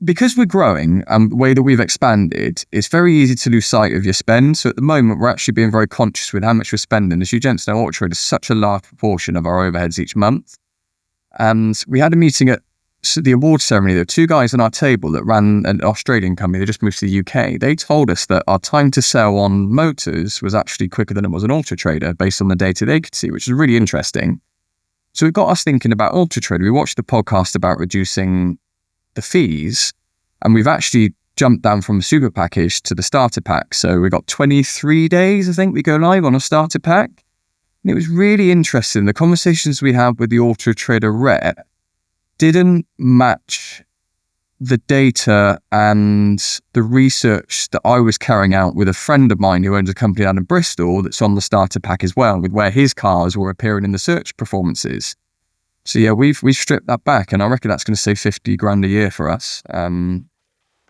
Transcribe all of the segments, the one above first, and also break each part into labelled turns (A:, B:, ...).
A: because we're growing and the way that we've expanded, it's very easy to lose sight of your spend. So at the moment, we're actually being very conscious with how much we're spending. As you gents know, Auto Trader is such a large proportion of our overheads each month. And we had a meeting at the award ceremony. There were two guys on our table that ran an Australian company. They just moved to the UK. They told us that our time to sell on motors was actually quicker than it was an Auto Trader based on the data they could see, which is really interesting. So it got us thinking about Auto Trader. We watched the podcast about reducing the fees, and we've actually jumped down from the super package to the starter pack. So we got 23 days, I think, we go live on a starter pack. And it was really interesting. The conversations we had with the Auto Trader rep didn't match the data and the research that I was carrying out with a friend of mine who owns a company down in Bristol that's on the starter pack as well, with where his cars were appearing in the search performances. So yeah, we've stripped that back, and I reckon that's going to save 50 grand a year for us.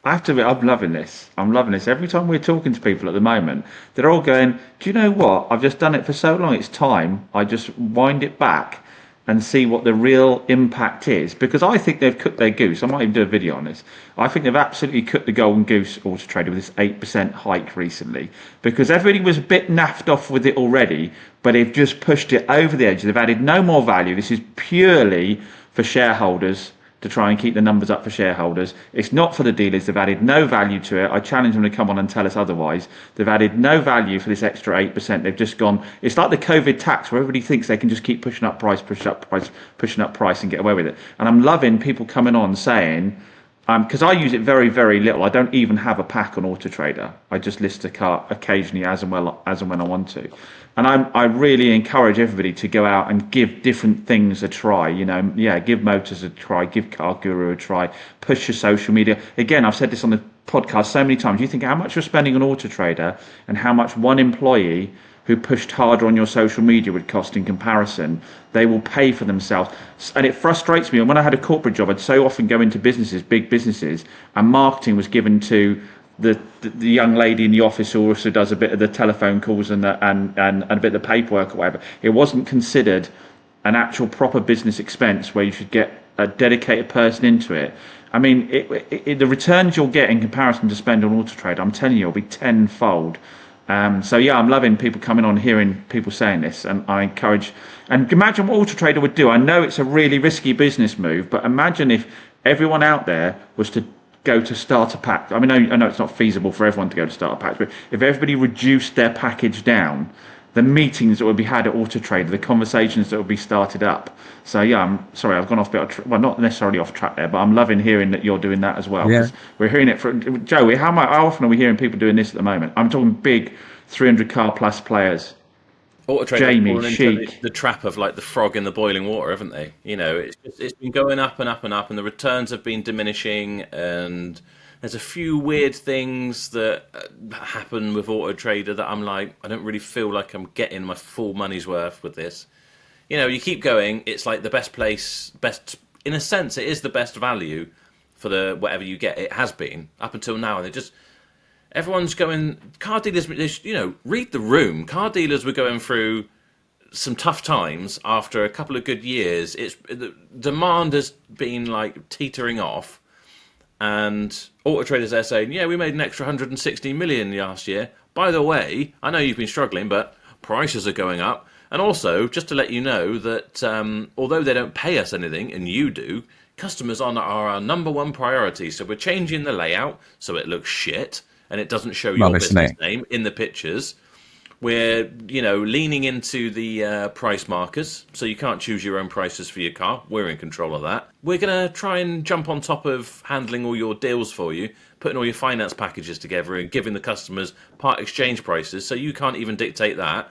B: I have to admit, I'm loving this. I'm loving this. Every time we're talking to people at the moment, they're all going, do you know what? I've just done it for so long, it's time. I just wind it back and see what the real impact is. Because I think they've cooked their goose. I might even do a video on this. I think they've absolutely cooked the golden goose, Auto Trader, with this 8% hike recently. Because everybody was a bit naffed off with it already, but they've just pushed it over the edge. They've added no more value. This is purely for shareholders, to try and keep the numbers up for shareholders. It's not for the dealers. They've added no value to it. I challenge them to come on and tell us otherwise. They've added no value for this extra 8%. They've just gone, it's like the COVID tax where everybody thinks they can just keep pushing up price and get away with it. And I'm loving people coming on saying, because I use it very, very little. I don't even have a pack on Auto Trader. I just list a car occasionally as and when I want to. And I really encourage everybody to go out and give different things a try. Give motors a try, give Car Guru a try, push your social media. Again, I've said this on the podcast so many times. You think how much you're spending on Auto Trader and how much one employee who pushed harder on your social media would cost in comparison. They will pay for themselves. And it frustrates me. And when I had a corporate job, I'd so often go into businesses, big businesses, and marketing was given to the young lady in the office who also does a bit of the telephone calls and a bit of the paperwork or whatever. It wasn't considered an actual proper business expense where you should get a dedicated person into it. I mean, the returns you'll get in comparison to spend on Auto Trader, I'm telling you, will be tenfold. So yeah, I'm loving people coming on, hearing people saying this, and I encourage. And imagine what Auto Trader would do. I know it's a really risky business move, but imagine if everyone out there was to go to starter pack. I mean, I know it's not feasible for everyone to go to starter packs, but if everybody reduced their package down, the meetings that would be had at Auto Trader, the conversations that would be started up. So yeah, I'm sorry, I've gone off a bit. Well, not necessarily off track there, but I'm loving hearing that you're doing that as well.
A: Yeah.
B: We're hearing it from Joe. How often are we hearing people doing this at the moment? I'm talking big 300 car plus players.
C: Auto Trader
B: Jamie,
C: fallen into
B: Sheik.
C: the trap of like the frog in the boiling water, haven't they? It's been going up and up and up, and the returns have been diminishing, and there's a few weird things that happen with Auto Trader that I'm like, I don't really feel like I'm getting my full money's worth with this. You keep going, it's like the best place, in a sense, it is the best value for the whatever you get. It has been up until now, and everyone's going, car dealers, read the room. Car dealers were going through some tough times after a couple of good years. The demand has been like teetering off, and Auto Traders there saying, yeah, we made an extra 160 million last year. By the way, I know you've been struggling, but prices are going up. And also, just to let you know that although they don't pay us anything, and you do, customers are our number one priority. So we're changing the layout so it looks shit and it doesn't show your business name in the pictures. We're, leaning into the price markers, so you can't choose your own prices for your car. We're in control of that. We're going to try and jump on top of handling all your deals for you, putting all your finance packages together and giving the customers part exchange prices, so you can't even dictate that.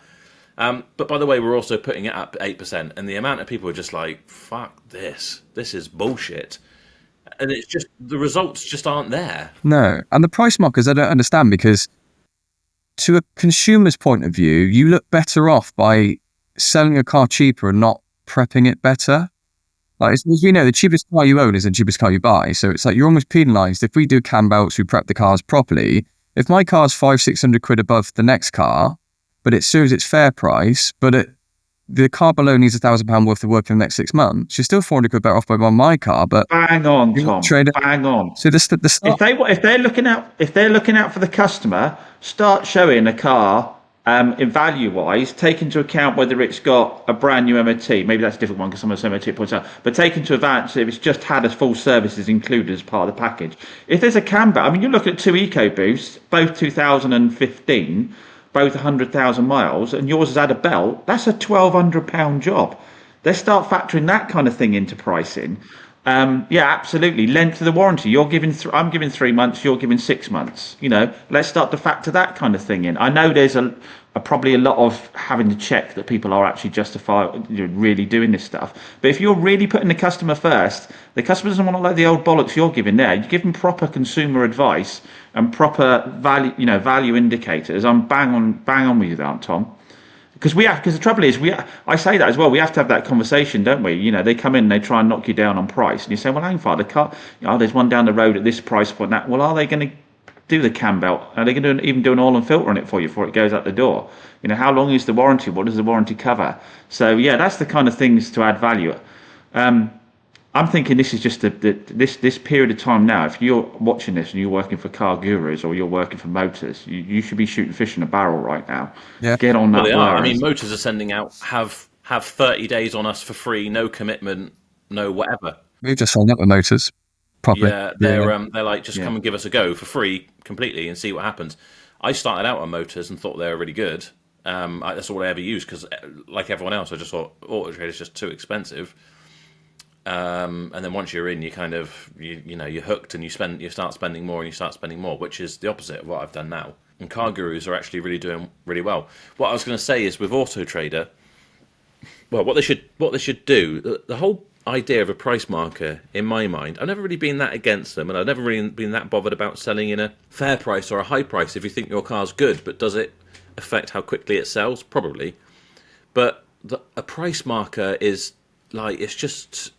C: But by the way, we're also putting it up 8%, and the amount of people are just like, fuck this. This is bullshit. And it's just, the results just aren't there.
A: No. And the price markers, I don't understand, because to a consumer's point of view, you look better off by selling a car cheaper and not prepping it better. Like, as we know, the cheapest car you own is the cheapest car you buy. So it's like you're almost penalised. If we do cam belts, we prep the cars properly. If my car's 500-600 quid above the next car, but it serves its fair price, but the car below needs £1,000 worth of work in the next 6 months, you're still 400 quid better off by buying my car. But
B: Bang on,
A: you're not
B: Tom.
A: trading.
B: Bang on.
A: So the start.
B: If they're looking out for the customer, start showing a car in value wise, take into account whether it's got a brand new MOT. Maybe that's a different one because some of the MOT points out, but take into account if it's just had a full services included as part of the package. If there's a cam belt, I mean, you're looking at two EcoBoosts, both 2015, both 100,000 miles, and yours has had a belt. That's a £1,200 job. Let's start factoring that kind of thing into pricing. Yeah, absolutely. Length of the warranty. I'm giving 3 months. You're giving 6 months. Let's start to factor that kind of thing in. I know there's probably a lot of having to check that people are actually really doing this stuff. But if you're really putting the customer first, the customer doesn't want to like the old bollocks you're giving there. You give them proper consumer advice and proper value indicators. I'm bang on with you there, Tom. Because the trouble is, I say that as well. We have to have that conversation, don't we? They come in and they try and knock you down on price, and you say, "Well, hang on, the car. There's one down the road at this price point." That, well, are they going to do the cam belt? Are they going to even do an oil and filter on it for you before it goes out the door? How long is the warranty? What does the warranty cover? So yeah, that's the kind of things to add value. I'm thinking this is just this period of time now. If you're watching this and you're working for Car Gurus or you're working for Motors, you should be shooting fish in a barrel right now.
A: Yeah.
B: Get on that.
C: Well, they are. I mean,
B: blur.
C: Motors are sending out have 30 days on us for free, no commitment, no whatever.
A: We've just signed up with Motors properly.
C: Yeah, they're like, just come and give us a go for free completely and see what happens. I started out on Motors and thought they were really good. That's all I ever used because, like everyone else, I just thought Auto Trader is just too expensive. And then once you're in, you kind of you're hooked and you start spending more, which is the opposite of what I've done now. And Car Gurus are actually really doing really well. What I was going to say is with Auto Trader, well, what they should do, the whole idea of a price marker, in my mind, I've never really been that against them, and I've never really been that bothered about selling in a fair price or a high price if you think your car's good. But does it affect how quickly it sells? Probably. But a price marker is like it's just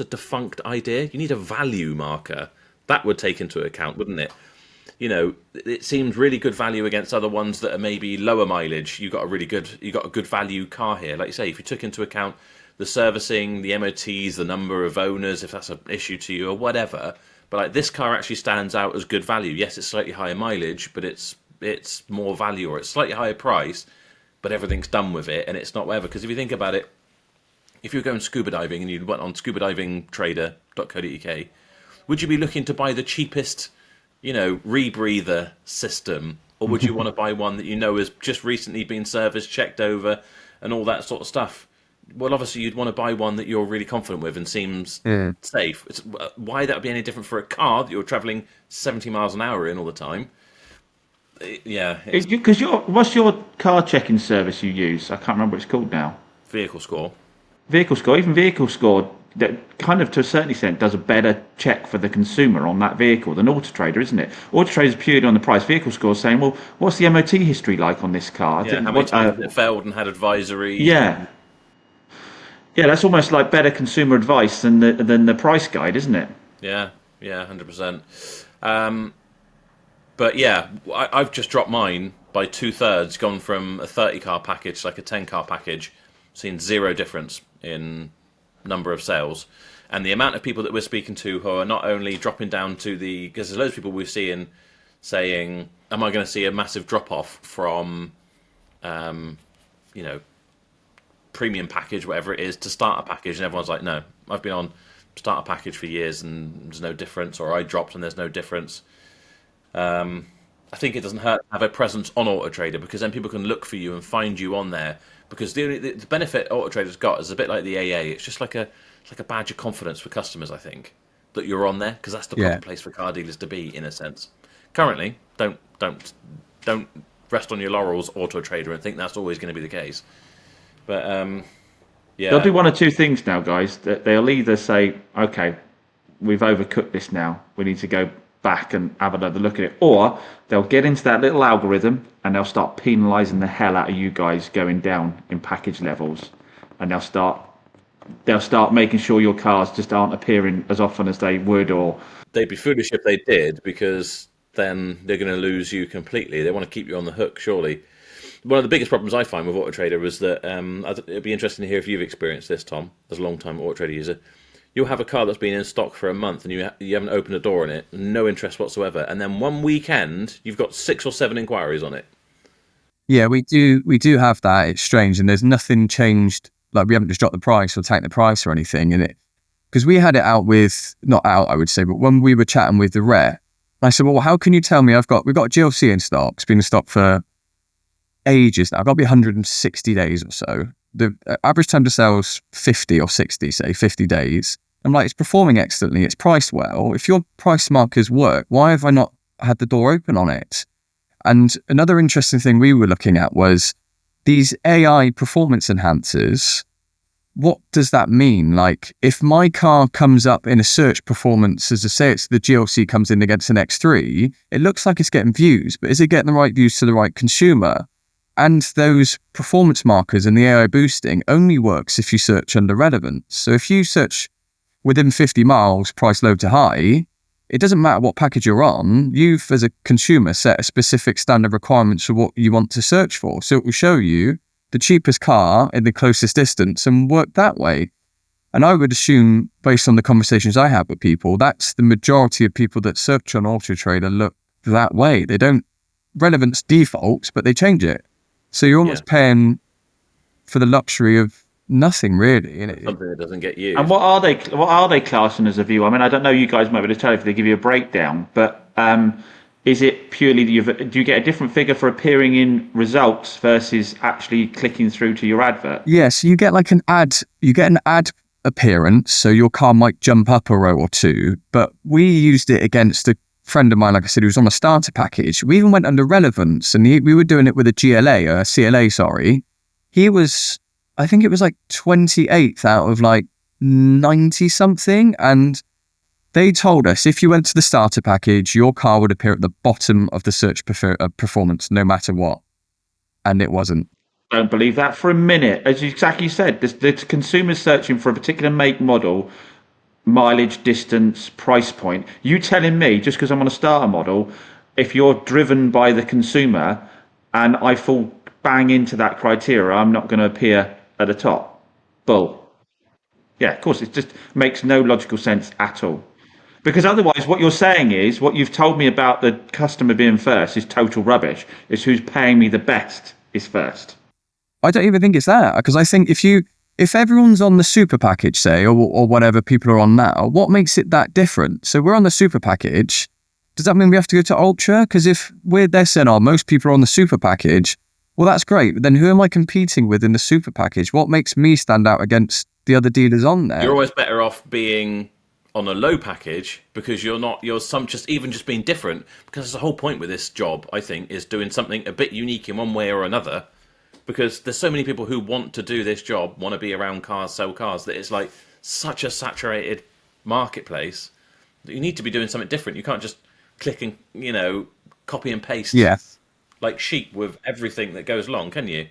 C: a defunct idea. You need a value marker. That would take into account, wouldn't it? It seems really good value against other ones that are maybe lower mileage. You got a good value car here. Like you say, if you took into account the servicing, the MOTs, the number of owners, if that's an issue to you or whatever. But like this car actually stands out as good value. Yes, it's slightly higher mileage, but it's more value, or it's slightly higher price, but everything's done with it and it's not whatever. Because if you think about it, if you're going scuba diving and you went on scubadivingtrader.co.uk, would you be looking to buy the cheapest, rebreather system, or would you want to buy one that has just recently been serviced, checked over, and all that sort of stuff? Well, obviously, you'd want to buy one that you're really confident with and seems safe. Why that would be any different for a car that you're travelling 70 miles an hour in all the time? Yeah.
B: Because what's your car checking service you use? I can't remember what it's called now.
C: Vehicle Score.
B: Vehicle Score, even Vehicle Score, that kind of to a certain extent does a better check for the consumer on that vehicle than Auto Trader, isn't it? Auto Trader is purely on the price. Vehicle Score is saying, well, what's the MOT history like on this car?
C: Yeah, how many times it failed and had advisories?
B: Yeah. Yeah, that's almost like better consumer advice than the price guide, isn't it?
C: Yeah, 100%. But yeah, I've just dropped mine by 2/3, gone from a 30 car package to like a 10 car package, seen zero difference in number of sales. And the amount of people that we're speaking to who are not only dropping down to because there's loads of people we're seeing saying, am I going to see a massive drop off from, premium package, whatever it is, to starter package? And everyone's like, no, I've been on starter package for years and there's no difference, or I dropped and there's no difference. I think it doesn't hurt to have a presence on Auto Trader, because then people can look for you and find you on there. Because the benefit Auto Trader's got is a bit like the AA. It's just like a badge of confidence for customers, I think, that you're on there, because that's the proper place for car dealers to be, in a sense. Currently, don't rest on your laurels, Auto Trader, and think that's always going to be the case. But yeah,
B: they'll do one or two things now, guys. They'll either say, okay, we've overcooked this now, we need to go back and have another look at it, or they'll get into that little algorithm and they'll start penalising the hell out of you guys going down in package levels, and they'll start making sure your cars just aren't appearing as often as they would. Or
C: they'd be foolish if they did, because then they're going to lose you completely. They want to keep you on the hook, surely. one of the biggest problems I find with Auto Trader is that it'd be interesting to hear if you've experienced this, Tom, as a long-time Auto Trader user. You'll have a car that's been in stock for a month and you haven't opened a door in it, no interest whatsoever, and then one weekend you've got 6 or 7 inquiries on it.
A: Yeah, we do have that. It's strange, and there's nothing changed. Like, we haven't just dropped the price or tanked the price or anything in it, because we had it out with, not out, I would say, but when we were chatting with the rep, I said, well, how can you tell me we've got GLC in stock? It's been in stock for ages now. I've got to be 160 days or so. The average time to sell is 50 or 60, say 50 days. I'm like, it's performing excellently. It's priced well. If your price markers work, why have I not had the door open on it? And another interesting thing we were looking at was these AI performance enhancers. What does that mean? Like, if my car comes up in a search performance, as I say, it's the GLC comes in against an X3, it looks like it's getting views, but is it getting the right views to the right consumer? And those performance markers and the AI boosting only works if you search under relevance. So if you search within 50 miles, price low to high, it doesn't matter what package you're on. You've, as a consumer, set a specific standard requirements for what you want to search for. So it will show you the cheapest car in the closest distance and work that way. And I would assume, based on the conversations I have with people, that's the majority of people that search on Auto Trader look that way. They don't, relevance defaults, but they change it. So you're almost paying for the luxury of nothing, really.
C: Something that doesn't get used.
B: And what are they classing as a view? I mean, I don't know. You guys might be able to tell if they give you a breakdown, but is it purely do you get a different figure for appearing in results versus actually clicking through to your advert?
A: Yes, you get like an ad. You get an ad appearance, so your car might jump up a row or two. But we used it against a friend of mine, like I said, who was on a starter package. We even went under relevance, and we were doing it with a CLA, sorry. He was, I think it was like 28th out of like 90 something. And they told us if you went to the starter package, your car would appear at the bottom of the search performance, no matter what. And it wasn't.
B: Don't believe that for a minute. As you exactly said, the consumer's searching for a particular make, model, mileage, distance, price point. You telling me, just because I'm on a starter model, if you're driven by the consumer and I fall bang into that criteria, I'm not going to appear at the top? Bull. Yeah, of course, it just makes no logical sense at all. Because otherwise, what you're saying is, what you've told me about the customer being first is total rubbish. It's who's paying me the best is first.
A: I don't even think it's that, because I think if everyone's on the super package, say, or whatever people are on now, what makes it that different? So we're on the super package. Does that mean we have to go to ultra? Because if they're saying, oh, most people are on the super package, well, that's great. But then who am I competing with in the super package? What makes me stand out against the other dealers on there?
C: You're always better off being on a low package because you're just being different, because that's the whole point with this job, I think, is doing something a bit unique in one way or another, because there's so many people who want to do this job, want to be around cars, sell cars, that it's like such a saturated marketplace that you need to be doing something different. You can't just click and, copy and paste like sheep with everything that goes along, can you?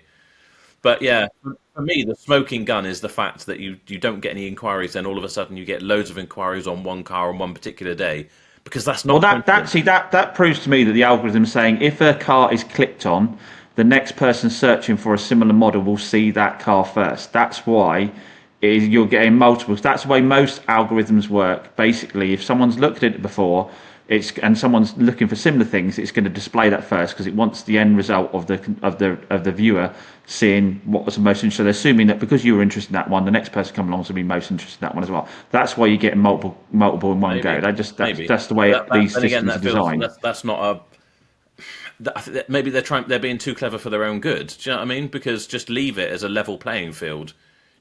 C: But yeah, for me, the smoking gun is the fact that you don't get any inquiries, then all of a sudden you get loads of inquiries on one car on one particular day, because that's not.
B: Well, that proves to me that the algorithm's saying if a car is clicked on, the next person searching for a similar model will see that car first. That's why you're getting multiples. That's the way most algorithms work. Basically, if someone's looked at it before, and someone's looking for similar things, it's going to display that first because it wants the end result of the viewer seeing what was the most interesting. So they're assuming that because you were interested in that one, the next person coming along is going to be most interested in that one as well. That's why you get multiple in one go. That's the way these systems are designed.
C: That's not a. Maybe they're being too clever for their own good. Do you know what I mean? Because just leave it as a level playing field.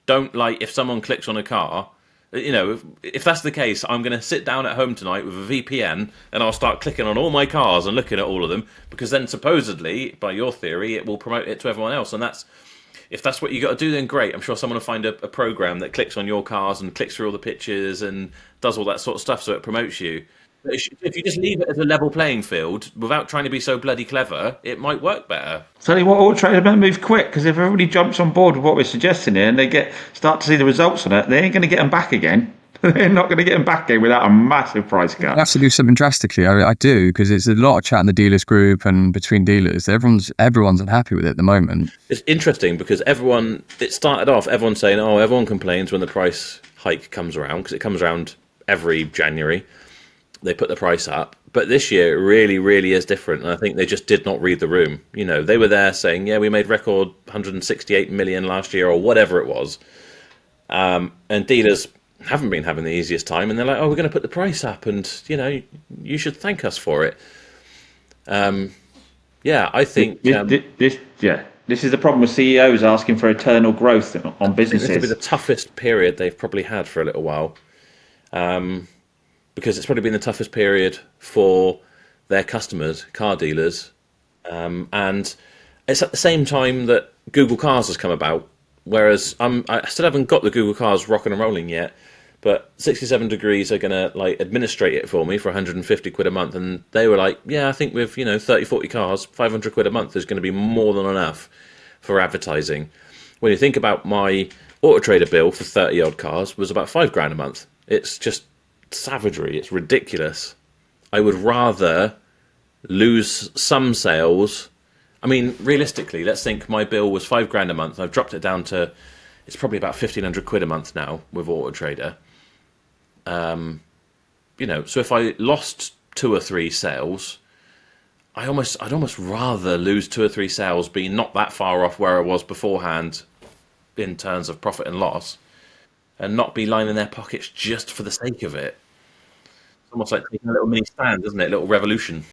C: Don't, like, if someone clicks on a car, if that's the case, I'm going to sit down at home tonight with a VPN and I'll start clicking on all my cars and looking at all of them, because then supposedly, by your theory, it will promote it to everyone else. And if that's what you got to do, then great. I'm sure someone will find a program that clicks on your cars and clicks through all the pictures and does all that sort of stuff so it promotes you. If you just leave it as a level playing field without trying to be so bloody clever, it might work better.
B: Tell you what, Auto Trader better move quick, because if everybody jumps on board with what we're suggesting here and they start to see the results on it, they ain't going to get them back again. They're not going to get them back in without a massive price
A: I
B: cut.
A: have to do something drastically. I do, because it's a lot of chat in the dealers group and between dealers. Everyone's unhappy with it at the moment.
C: It's interesting because it started off, everyone saying, oh, everyone complains when the price hike comes around because it comes around every January. They put the price up. But this year, it really, really is different. And I think they just did not read the room. They were there saying, yeah, we made record 168 million last year or whatever it was. And dealers haven't been having the easiest time. And they're like, oh, we're going to put the price up and, you should thank us for it. Yeah, I think
B: This is the problem with CEOs asking for eternal growth on
C: this will be the
B: businesses.
C: toughest period they've probably had for a little while. Because it's probably been the toughest period for their customers, car dealers. And it's at the same time that Google Cars has come about. Whereas I still haven't got the Google Cars rocking and rolling yet. But 67 Degrees are going to administrate it for me for 150 quid a month. And they were like, yeah, I think with 30, 40 cars, 500 quid a month is going to be more than enough for advertising. When you think about my Auto Trader bill for 30 odd cars was about £5 a month. It's just savagery. It's ridiculous. I would rather lose some sales. I mean, realistically, let's think my bill was £5 a month. I've dropped it down to, it's probably about 1,500 quid a month now with Auto Trader. So if I lost 2 or 3 sales, I'd almost rather lose 2 or 3 sales, be not that far off where I was beforehand in terms of profit and loss, and not be lining their pockets just for the sake of it. It's almost like taking a little mini stand, isn't it? A little revolution.